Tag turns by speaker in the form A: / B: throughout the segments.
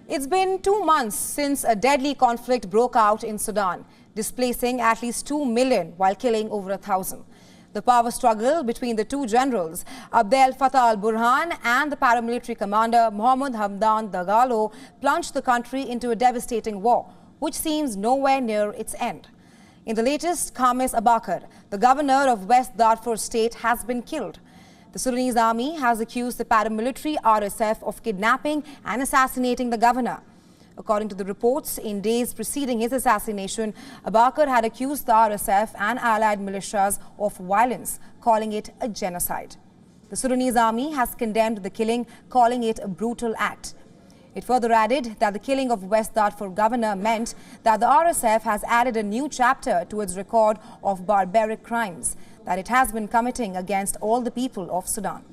A: It's been 2 months since a deadly conflict broke out in Sudan, displacing at least 2 million while killing over 1,000. The power struggle between the two generals, Abdel Fattah-al Burhan and the paramilitary commander Mohammed Hamdan Daga-lo, plunged the country into a devastating war, which seems nowhere near its end. In the latest, Khamis Abbakar, the governor of West Darfur state, has been killed. The Sudanese army has accused the paramilitary RSF of kidnapping and assassinating the governor. According to the reports, in days preceding his assassination, Abbakar had accused the RSF and allied militias of violence, calling it a genocide. The Sudanese army has condemned the killing, calling it a brutal act. It further added that the killing of West Darfur governor meant that the RSF has added a new chapter to its record of barbaric crimes that it has been committing against all the people of Sudan.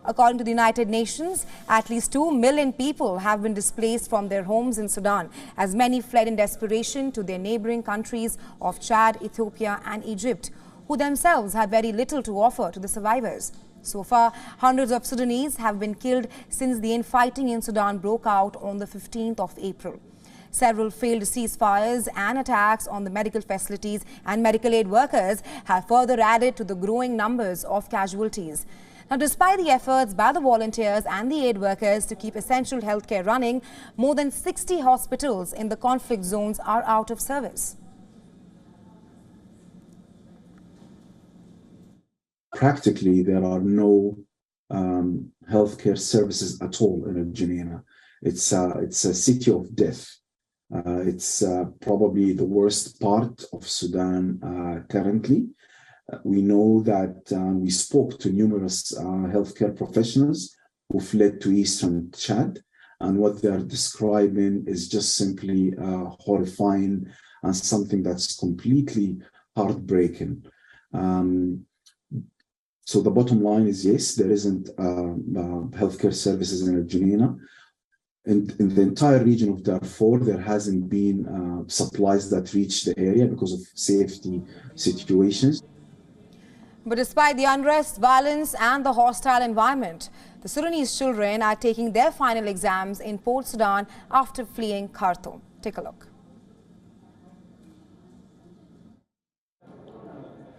A: According to the United Nations, at least 2 million people have been displaced from their homes in Sudan, as many fled in desperation to their neighboring countries of Chad, Ethiopia and Egypt, who themselves have very little to offer to the survivors. So far, hundreds of Sudanese have been killed since the infighting in Sudan broke out on the 15th of April. Several failed ceasefires and attacks on the medical facilities and medical aid workers have further added to the growing numbers of casualties. Now, despite the efforts by the volunteers and the aid workers to keep essential healthcare running, more than 60 hospitals in the conflict zones are out of service.
B: Practically, there are no healthcare services at all in Janina. It's a city of death. It's probably the worst part of Sudan currently. We know that we spoke to numerous healthcare professionals who fled to eastern Chad, and what they're describing is just simply horrifying and something that's completely heartbreaking. So the bottom line is, yes, there isn't healthcare services in Janina. In the entire region of Darfur, there hasn't been supplies that reach the area because of safety situations.
A: But despite the unrest, violence and the hostile environment, the Sudanese children are taking their final exams in Port Sudan after fleeing Khartoum. Take a look.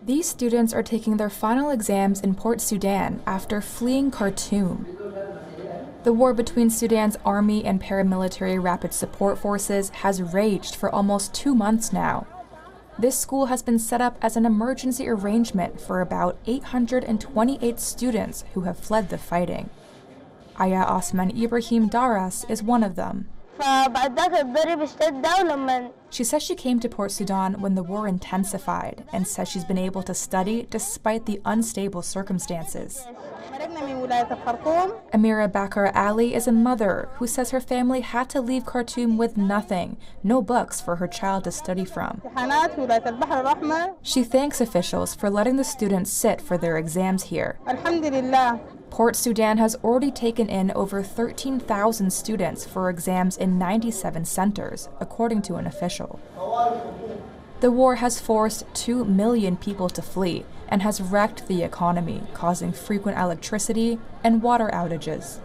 C: These students are taking their final exams in Port Sudan after fleeing Khartoum. The war between Sudan's army and paramilitary rapid support forces has raged for almost 2 months now. This school has been set up as an emergency arrangement for about 828 students who have fled the fighting. Aya Osman Ibrahim Daras is one of them. She says she came to Port Sudan when the war intensified and says she's been able to study despite the unstable circumstances. Amira Bakar Ali is a mother who says her family had to leave Khartoum with nothing, no books for her child to study from. She thanks officials for letting the students sit for their exams here. Port Sudan has already taken in over 13,000 students for exams in 97 centers, according to an official. The war has forced 2 million people to flee and has wrecked the economy, causing frequent electricity and water outages.